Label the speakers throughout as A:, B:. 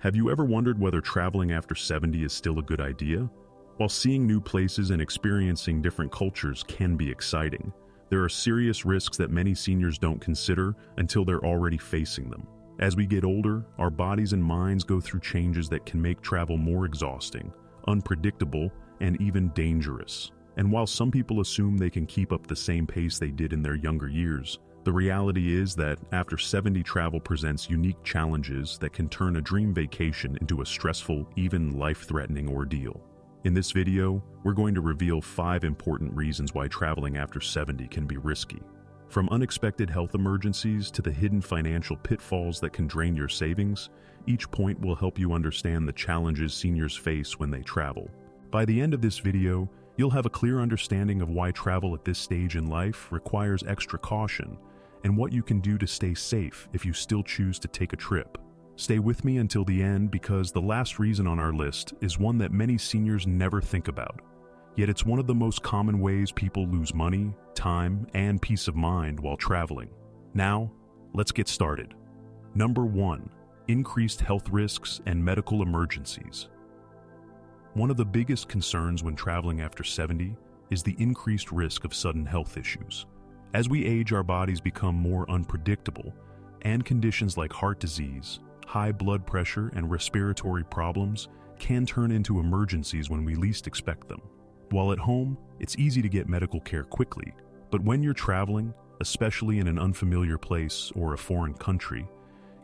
A: Have you ever wondered whether traveling after 70 is still a good idea? While seeing new places and experiencing different cultures can be exciting, there are serious risks that many seniors don't consider until they're already facing them. As we get older, our bodies and minds go through changes that can make travel more exhausting, unpredictable, and even dangerous. And while some people assume they can keep up the same pace they did in their younger years, the reality is that after 70, travel presents unique challenges that can turn a dream vacation into a stressful, even life-threatening ordeal. In this video, we're going to reveal 5 important reasons why traveling after 70 can be risky. From unexpected health emergencies to the hidden financial pitfalls that can drain your savings, each point will help you understand the challenges seniors face when they travel. By the end of this video, you'll have a clear understanding of why travel at this stage in life requires extra caution and what you can do to stay safe if you still choose to take a trip. Stay with me until the end because the last reason on our list is one that many seniors never think about. Yet it's one of the most common ways people lose money, time, and peace of mind while traveling. Now, let's get started. Number 1. Increased health risks and medical emergencies. One of the biggest concerns when traveling after 70 is the increased risk of sudden health issues. As we age, our bodies become more unpredictable, and conditions like heart disease, high blood pressure, and respiratory problems can turn into emergencies when we least expect them. While at home, it's easy to get medical care quickly, but when you're traveling, especially in an unfamiliar place or a foreign country,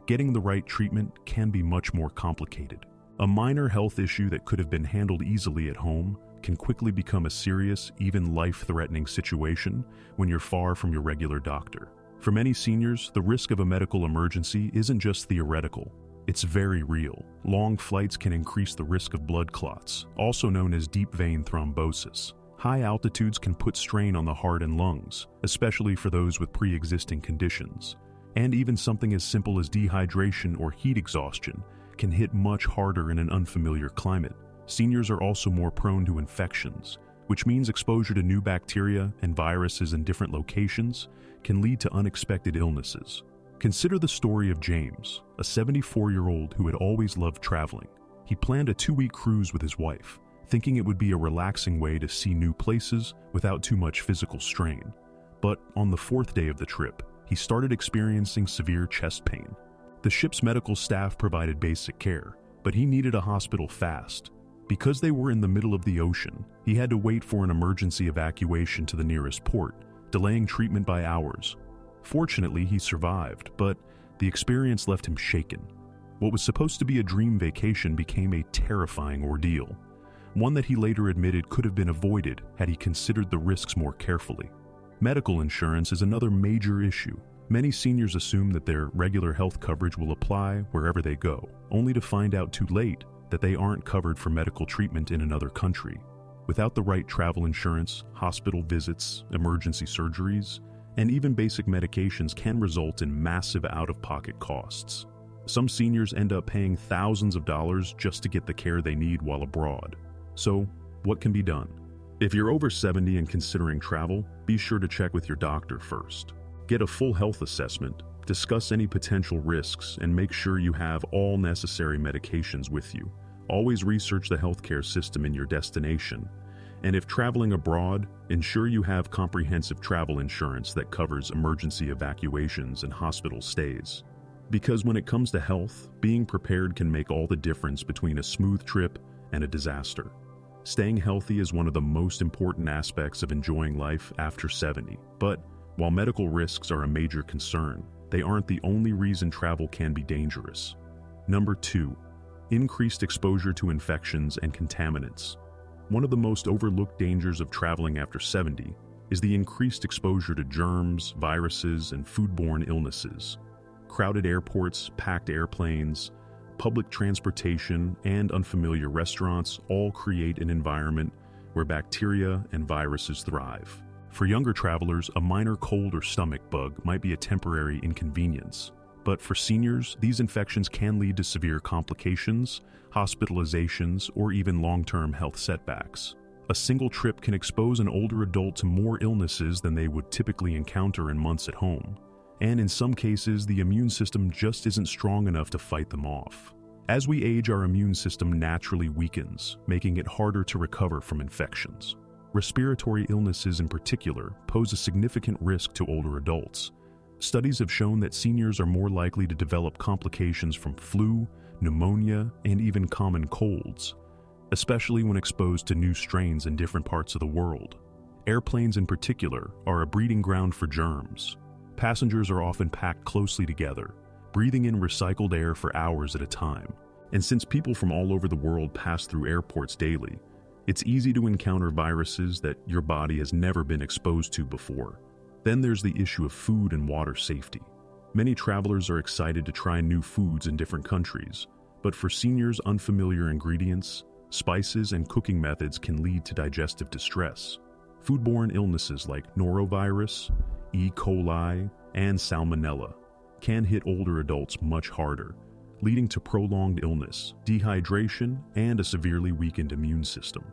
A: getting the right treatment can be much more complicated. A minor health issue that could have been handled easily at home can quickly become a serious, even life-threatening situation when you're far from your regular doctor. For many seniors, the risk of a medical emergency isn't just theoretical. It's very real. Long flights can increase the risk of blood clots, also known as deep vein thrombosis. High altitudes can put strain on the heart and lungs, especially for those with pre-existing conditions. And even something as simple as dehydration or heat exhaustion can hit much harder in an unfamiliar climate. Seniors are also more prone to infections, which means exposure to new bacteria and viruses in different locations can lead to unexpected illnesses. Consider the story of James, a 74-year-old who had always loved traveling. He planned a 2-week cruise with his wife, thinking it would be a relaxing way to see new places without too much physical strain. But on the 4th day of the trip, he started experiencing severe chest pain. The ship's medical staff provided basic care, but he needed a hospital fast. Because they were in the middle of the ocean, he had to wait for an emergency evacuation to the nearest port, delaying treatment by hours. Fortunately, he survived, but the experience left him shaken. What was supposed to be a dream vacation became a terrifying ordeal, one that he later admitted could have been avoided had he considered the risks more carefully. Medical insurance is another major issue. Many seniors assume that their regular health coverage will apply wherever they go, only to find out too late that they aren't covered for medical treatment in another country. Without the right travel insurance, hospital visits, emergency surgeries, and even basic medications can result in massive out-of-pocket costs. Some seniors end up paying thousands of dollars just to get the care they need while abroad. So, what can be done? If you're over 70 and considering travel, be sure to check with your doctor first. Get a full health assessment, discuss any potential risks, and make sure you have all necessary medications with you. Always research the healthcare system in your destination. And if traveling abroad, ensure you have comprehensive travel insurance that covers emergency evacuations and hospital stays. Because when it comes to health, being prepared can make all the difference between a smooth trip and a disaster. Staying healthy is one of the most important aspects of enjoying life after 70. But while medical risks are a major concern, they aren't the only reason travel can be dangerous. Number 2. Increased exposure to infections and contaminants. One of the most overlooked dangers of traveling after 70 is the increased exposure to germs, viruses, and foodborne illnesses. Crowded airports, packed airplanes, public transportation, and unfamiliar restaurants all create an environment where bacteria and viruses thrive. For younger travelers, a minor cold or stomach bug might be a temporary inconvenience. But for seniors, these infections can lead to severe complications, hospitalizations, or even long-term health setbacks. A single trip can expose an older adult to more illnesses than they would typically encounter in months at home. And in some cases, the immune system just isn't strong enough to fight them off. As we age, our immune system naturally weakens, making it harder to recover from infections. Respiratory illnesses in particular pose a significant risk to older adults. Studies have shown that seniors are more likely to develop complications from flu, pneumonia, and even common colds, especially when exposed to new strains in different parts of the world. Airplanes in particular are a breeding ground for germs. Passengers are often packed closely together, breathing in recycled air for hours at a time. And since people from all over the world pass through airports daily, it's easy to encounter viruses that your body has never been exposed to before. Then there's the issue of food and water safety. Many travelers are excited to try new foods in different countries, but for seniors, unfamiliar ingredients, spices, and cooking methods can lead to digestive distress. Foodborne illnesses like norovirus, E. coli, and salmonella can hit older adults much harder, leading to prolonged illness, dehydration, and a severely weakened immune system.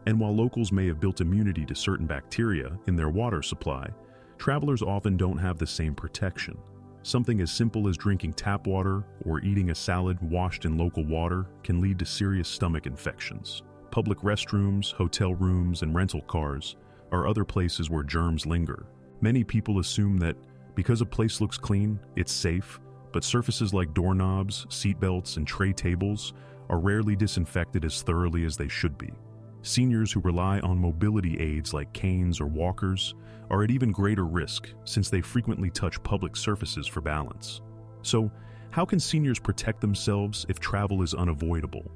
A: And while locals may have built immunity to certain bacteria in their water supply, travelers often don't have the same protection. Something as simple as drinking tap water or eating a salad washed in local water can lead to serious stomach infections. Public restrooms, hotel rooms, and rental cars are other places where germs linger. Many people assume that because a place looks clean, it's safe, but surfaces like doorknobs, seatbelts, and tray tables are rarely disinfected as thoroughly as they should be. Seniors who rely on mobility aids like canes or walkers are at even greater risk since they frequently touch public surfaces for balance. So, how can seniors protect themselves if travel is unavoidable?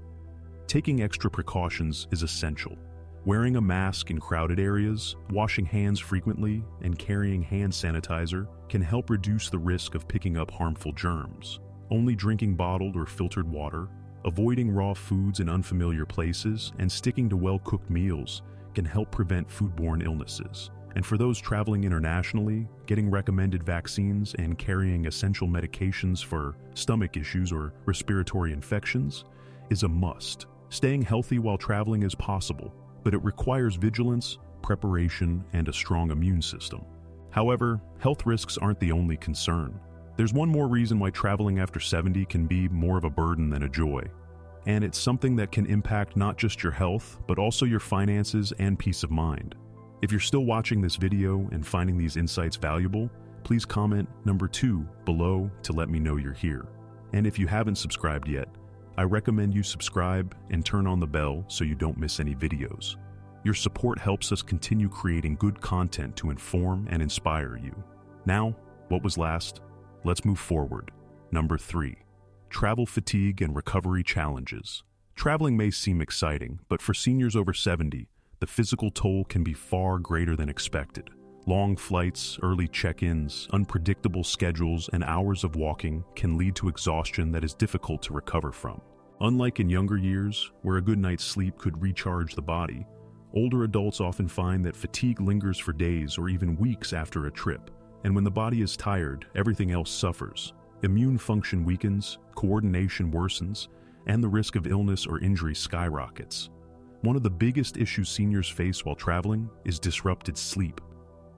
A: Taking extra precautions is essential. Wearing a mask in crowded areas, washing hands frequently, and carrying hand sanitizer can help reduce the risk of picking up harmful germs. Only drinking bottled or filtered water, avoiding raw foods in unfamiliar places, and sticking to well-cooked meals can help prevent foodborne illnesses. And for those traveling internationally, getting recommended vaccines and carrying essential medications for stomach issues or respiratory infections is a must. Staying healthy while traveling is possible, but it requires vigilance, preparation, and a strong immune system. However, health risks aren't the only concern. There's one more reason why traveling after 70 can be more of a burden than a joy. And it's something that can impact not just your health, but also your finances and peace of mind. If you're still watching this video and finding these insights valuable, please comment number 2 below to let me know you're here. And if you haven't subscribed yet, I recommend you subscribe and turn on the bell so you don't miss any videos. Your support helps us continue creating good content to inform and inspire you. Now, what was last? Let's move forward. Number 3. Travel fatigue and recovery challenges. Traveling may seem exciting, but for seniors over 70, the physical toll can be far greater than expected. Long flights, early check-ins, unpredictable schedules, and hours of walking can lead to exhaustion that is difficult to recover from. Unlike in younger years, where a good night's sleep could recharge the body, older adults often find that fatigue lingers for days or even weeks after a trip. And when the body is tired, everything else suffers. Immune function weakens, coordination worsens, and the risk of illness or injury skyrockets. One of the biggest issues seniors face while traveling is disrupted sleep.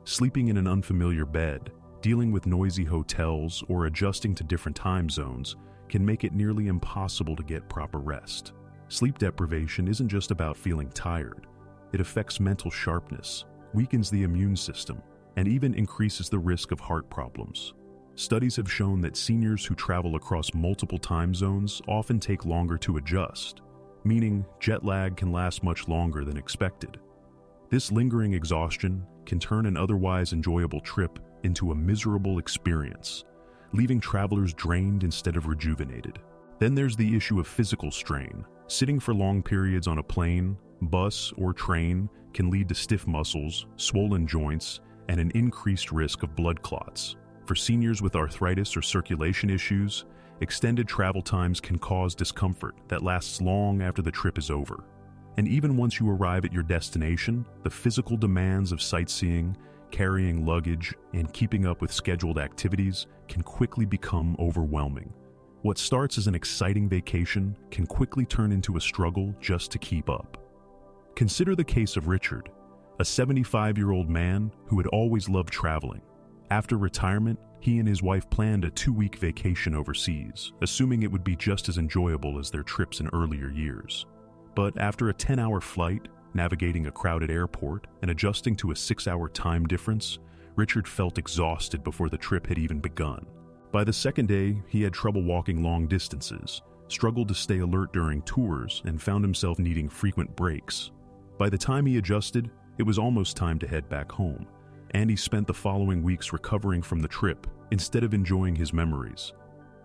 A: Sleeping in an unfamiliar bed, dealing with noisy hotels, or adjusting to different time zones can make it nearly impossible to get proper rest. Sleep deprivation isn't just about feeling tired. It affects mental sharpness, weakens the immune system, and even increases the risk of heart problems. Studies have shown that seniors who travel across multiple time zones often take longer to adjust, meaning jet lag can last much longer than expected. This lingering exhaustion can turn an otherwise enjoyable trip into a miserable experience, leaving travelers drained instead of rejuvenated. Then there's the issue of physical strain. Sitting for long periods on a plane, bus, or train can lead to stiff muscles, swollen joints, and an increased risk of blood clots. For seniors with arthritis or circulation issues, extended travel times can cause discomfort that lasts long after the trip is over. And even once you arrive at your destination, the physical demands of sightseeing, carrying luggage, and keeping up with scheduled activities can quickly become overwhelming. What starts as an exciting vacation can quickly turn into a struggle just to keep up. Consider the case of Richard, a 75-year-old man who had always loved traveling. After retirement, he and his wife planned a 2-week vacation overseas, assuming it would be just as enjoyable as their trips in earlier years. But after a 10-hour flight, navigating a crowded airport, and adjusting to a 6-hour time difference, Richard felt exhausted before the trip had even begun. By the second day, he had trouble walking long distances, struggled to stay alert during tours, and found himself needing frequent breaks. By the time he adjusted, it was almost time to head back home, and he spent the following weeks recovering from the trip instead of enjoying his memories.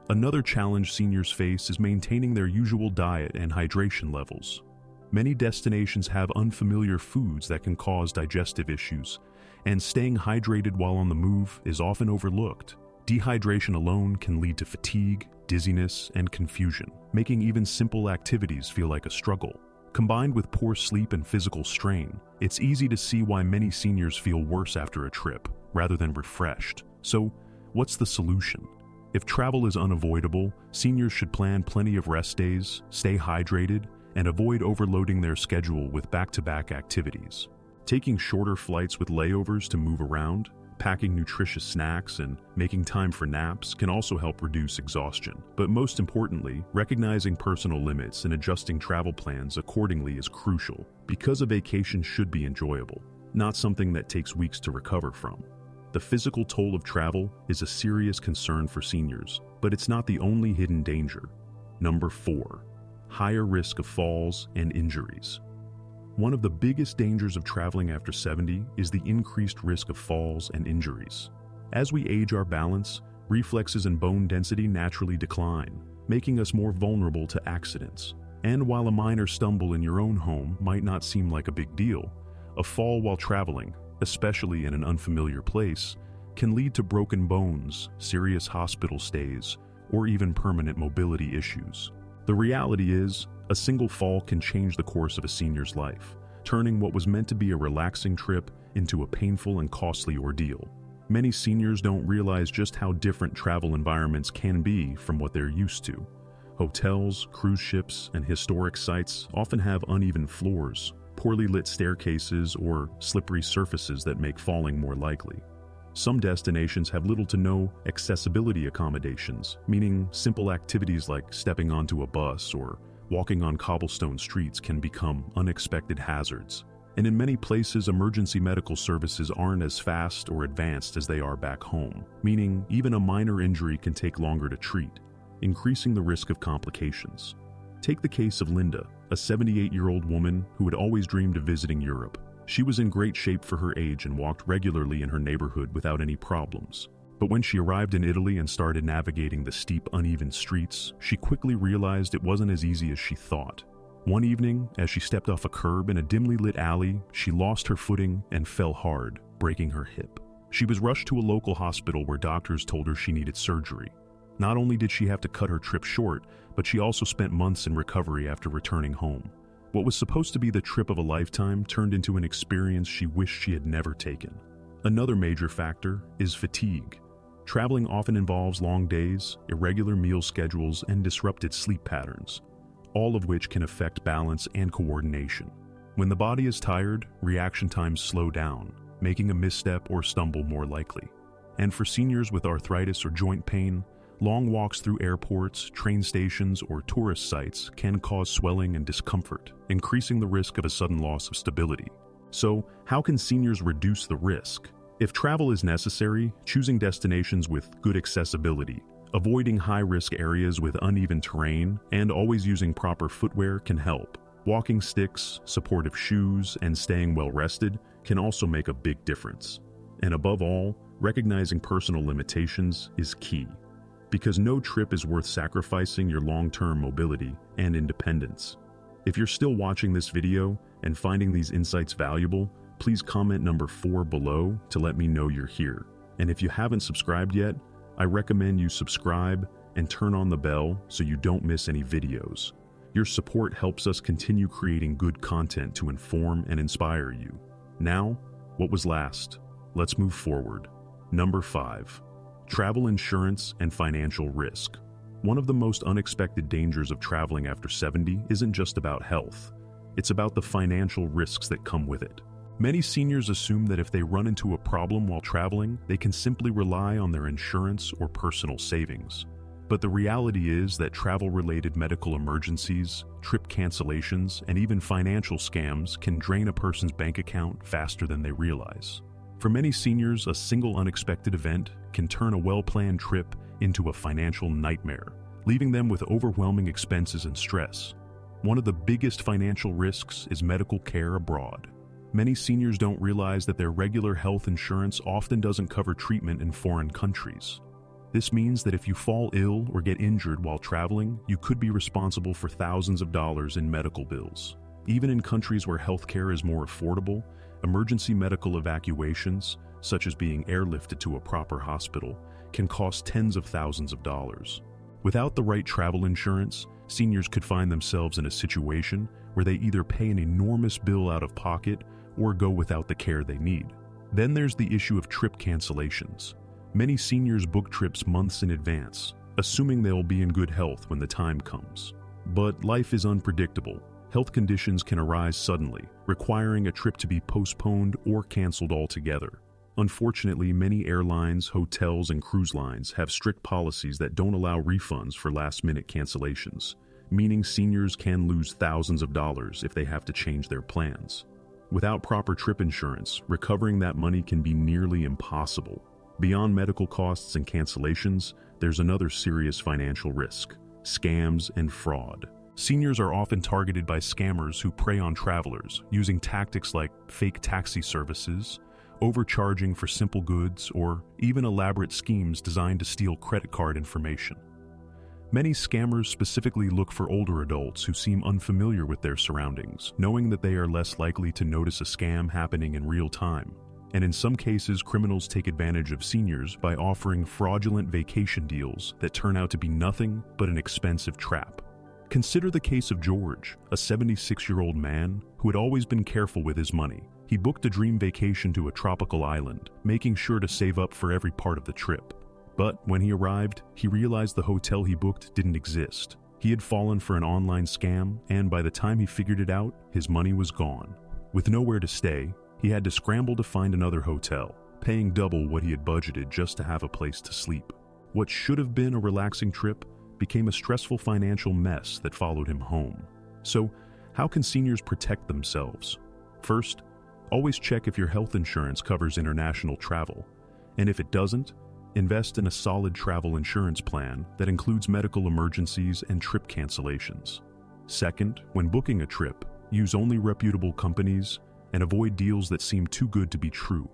A: Another challenge seniors face is maintaining their usual diet and hydration levels. Many destinations have unfamiliar foods that can cause digestive issues, and staying hydrated while on the move is often overlooked. Dehydration alone can lead to fatigue, dizziness, and confusion, making even simple activities feel like a struggle. Combined with poor sleep and physical strain, it's easy to see why many seniors feel worse after a trip, rather than refreshed. So, what's the solution? If travel is unavoidable, seniors should plan plenty of rest days, stay hydrated, and avoid overloading their schedule with back-to-back activities. Taking shorter flights with layovers to move around, packing nutritious snacks, and making time for naps can also help reduce exhaustion. But most importantly, recognizing personal limits and adjusting travel plans accordingly is crucial, because a vacation should be enjoyable, not something that takes weeks to recover from. The physical toll of travel is a serious concern for seniors, but it's not the only hidden danger. Number 4. Higher risk of falls and injuries. One of the biggest dangers of traveling after 70 is the increased risk of falls and injuries. As we age, our balance, reflexes, and bone density naturally decline, making us more vulnerable to accidents. And while a minor stumble in your own home might not seem like a big deal, a fall while traveling, especially in an unfamiliar place, can lead to broken bones, serious hospital stays, or even permanent mobility issues. The reality is, a single fall can change the course of a senior's life, turning what was meant to be a relaxing trip into a painful and costly ordeal. Many seniors don't realize just how different travel environments can be from what they're used to. Hotels, cruise ships, and historic sites often have uneven floors, poorly lit staircases, or slippery surfaces that make falling more likely. Some destinations have little to no accessibility accommodations, meaning simple activities like stepping onto a bus or walking on cobblestone streets can become unexpected hazards. And in many places, emergency medical services aren't as fast or advanced as they are back home, meaning even a minor injury can take longer to treat, increasing the risk of complications. Take the case of Linda, a 78-year-old woman who had always dreamed of visiting Europe. She was in great shape for her age and walked regularly in her neighborhood without any problems. But when she arrived in Italy and started navigating the steep, uneven streets, she quickly realized it wasn't as easy as she thought. One evening, as she stepped off a curb in a dimly lit alley, she lost her footing and fell hard, breaking her hip. She was rushed to a local hospital where doctors told her she needed surgery. Not only did she have to cut her trip short, but she also spent months in recovery after returning home. What was supposed to be the trip of a lifetime turned into an experience she wished she had never taken. Another major factor is fatigue. Traveling often involves long days, irregular meal schedules, and disrupted sleep patterns, all of which can affect balance and coordination. When the body is tired, reaction times slow down, making a misstep or stumble more likely. And for seniors with arthritis or joint pain, long walks through airports, train stations, or tourist sites can cause swelling and discomfort, increasing the risk of a sudden loss of stability. So, how can seniors reduce the risk? If travel is necessary, choosing destinations with good accessibility, avoiding high-risk areas with uneven terrain, and always using proper footwear can help. Walking sticks, supportive shoes, and staying well-rested can also make a big difference. And above all, recognizing personal limitations is key, because no trip is worth sacrificing your long-term mobility and independence. If you're still watching this video and finding these insights valuable, please comment number 4 below to let me know you're here. And if you haven't subscribed yet, I recommend you subscribe and turn on the bell so you don't miss any videos. Your support helps us continue creating good content to inform and inspire you. Now, what was last? Let's move forward. Number 5. Travel insurance and financial risk. One of the most unexpected dangers of traveling after 70 isn't just about health. It's about the financial risks that come with it. Many seniors assume that if they run into a problem while traveling, they can simply rely on their insurance or personal savings. But the reality is that travel-related medical emergencies, trip cancellations, and even financial scams can drain a person's bank account faster than they realize. For many seniors, a single unexpected event can turn a well-planned trip into a financial nightmare, leaving them with overwhelming expenses and stress. One of the biggest financial risks is medical care abroad. Many seniors don't realize that their regular health insurance often doesn't cover treatment in foreign countries. This means that if you fall ill or get injured while traveling, you could be responsible for thousands of dollars in medical bills. Even in countries where healthcare is more affordable, emergency medical evacuations, such as being airlifted to a proper hospital, can cost tens of thousands of dollars. Without the right travel insurance, seniors could find themselves in a situation where they either pay an enormous bill out of pocket or go without the care they need. Then there's the issue of trip cancellations. Many seniors book trips months in advance, assuming they'll be in good health when the time comes. But life is unpredictable. Health conditions can arise suddenly, requiring a trip to be postponed or canceled altogether. Unfortunately, many airlines, hotels, and cruise lines have strict policies that don't allow refunds for last-minute cancellations, meaning seniors can lose thousands of dollars if they have to change their plans. Without proper trip insurance, recovering that money can be nearly impossible. Beyond medical costs and cancellations, there's another serious financial risk: scams and fraud. Seniors are often targeted by scammers who prey on travelers, using tactics like fake taxi services, overcharging for simple goods, or even elaborate schemes designed to steal credit card information. Many scammers specifically look for older adults who seem unfamiliar with their surroundings, knowing that they are less likely to notice a scam happening in real time. And in some cases, criminals take advantage of seniors by offering fraudulent vacation deals that turn out to be nothing but an expensive trap. Consider the case of George, a 76-year-old man who had always been careful with his money. He booked a dream vacation to a tropical island, making sure to save up for every part of the trip. But when he arrived, he realized the hotel he booked didn't exist. He had fallen for an online scam, and by the time he figured it out, his money was gone. With nowhere to stay, he had to scramble to find another hotel, paying double what he had budgeted just to have a place to sleep. What should have been a relaxing trip became a stressful financial mess that followed him home. So, how can seniors protect themselves? First, always check if your health insurance covers international travel. And if it doesn't, invest in a solid travel insurance plan that includes medical emergencies and trip cancellations. Second, when booking a trip, use only reputable companies and avoid deals that seem too good to be true.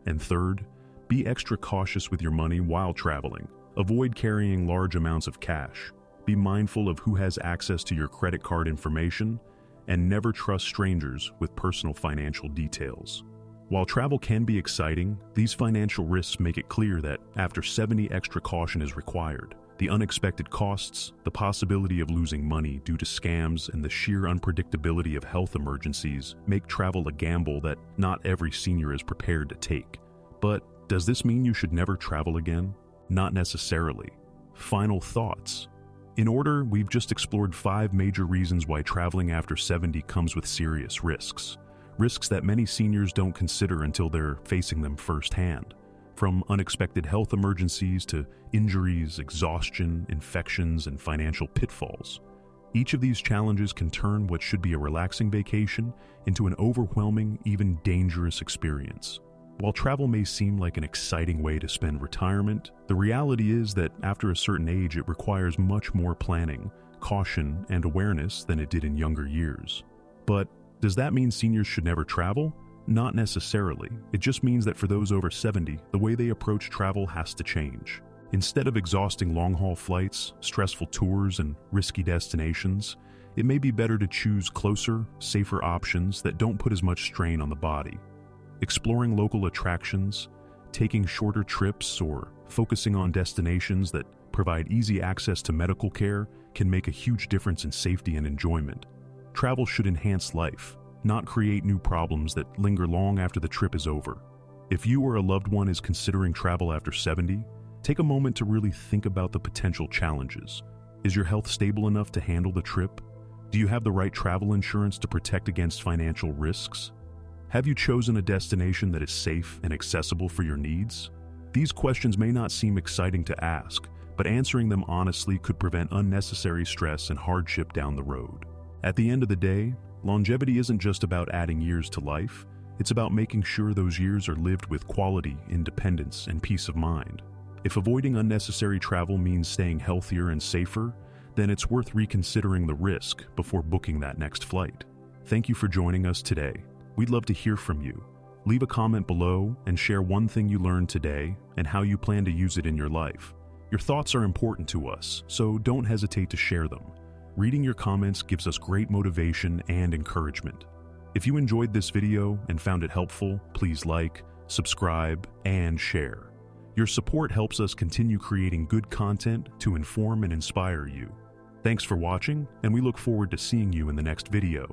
A: And third, be extra cautious with your money while traveling. Avoid carrying large amounts of cash. Be mindful of who has access to your credit card information, and never trust strangers with personal financial details. While travel can be exciting, these financial risks make it clear that after 70, extra caution is required. The unexpected costs, the possibility of losing money due to scams, and the sheer unpredictability of health emergencies make travel a gamble that not every senior is prepared to take. But does this mean you should never travel again? Not necessarily. Final thoughts. In order, we've just explored 5 major reasons why traveling after 70 comes with serious risks. Risks that many seniors don't consider until they're facing them firsthand. From unexpected health emergencies to injuries, exhaustion, infections, and financial pitfalls. Each of these challenges can turn what should be a relaxing vacation into an overwhelming, even dangerous experience. While travel may seem like an exciting way to spend retirement, the reality is that after a certain age it requires much more planning, caution, and awareness than it did in younger years. But does that mean seniors should never travel? Not necessarily. It just means that for those over 70, the way they approach travel has to change. Instead of exhausting long-haul flights, stressful tours, and risky destinations, it may be better to choose closer, safer options that don't put as much strain on the body. Exploring local attractions, taking shorter trips, or focusing on destinations that provide easy access to medical care can make a huge difference in safety and enjoyment. Travel should enhance life, not create new problems that linger long after the trip is over. If you or a loved one is considering travel after 70, take a moment to really think about the potential challenges. Is your health stable enough to handle the trip? Do you have the right travel insurance to protect against financial risks? Have you chosen a destination that is safe and accessible for your needs? These questions may not seem exciting to ask, but answering them honestly could prevent unnecessary stress and hardship down the road. At the end of the day, longevity isn't just about adding years to life, it's about making sure those years are lived with quality, independence, and peace of mind. If avoiding unnecessary travel means staying healthier and safer, then it's worth reconsidering the risk before booking that next flight. Thank you for joining us today. We'd love to hear from you. Leave a comment below and share one thing you learned today and how you plan to use it in your life. Your thoughts are important to us, so don't hesitate to share them. Reading your comments gives us great motivation and encouragement. If you enjoyed this video and found it helpful, please like, subscribe, and share. Your support helps us continue creating good content to inform and inspire you. Thanks for watching, and we look forward to seeing you in the next video.